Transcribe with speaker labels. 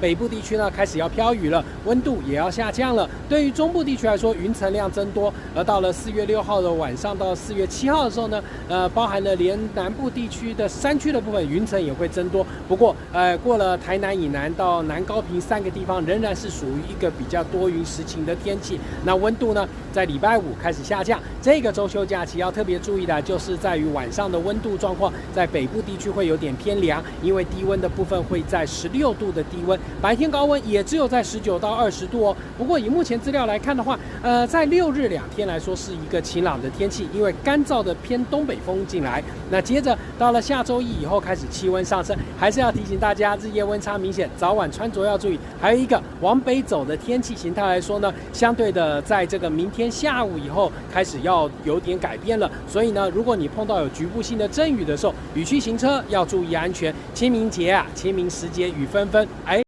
Speaker 1: 北部地区呢开始要飘雨了，温度也要下降了。对于中部地区来说，云层量增多，而到了4月6号的晚上到4月7号的时候呢，包含了连南部地区的山区的部分，云层也会增多。不过，过了台南以南到南高屏3个地方，仍然是属于一个比较多云时晴的天气。那温度呢，在礼拜5开始下降。这个周休假期要特别注意的就是在于晚上的温度状况，在北部地区会有点偏凉，因为低温的部分会在16度的低温，白天高温也只有在19到20度哦。不过以目前资料来看的话，在6日2天来说是一个晴朗的天气，因为干燥的偏东北风进来。那接着到了下周1以后开始气温上升，还是要提醒大家日夜温差明显，早晚穿着要注意。还有一个往北走的天气形态来说呢，相对的在这个明天下午以后开始要有点改变了。所以呢，如果你碰到有局部性的阵雨的时候，雨区行车要注意安全。清明节啊，清明时节雨纷纷，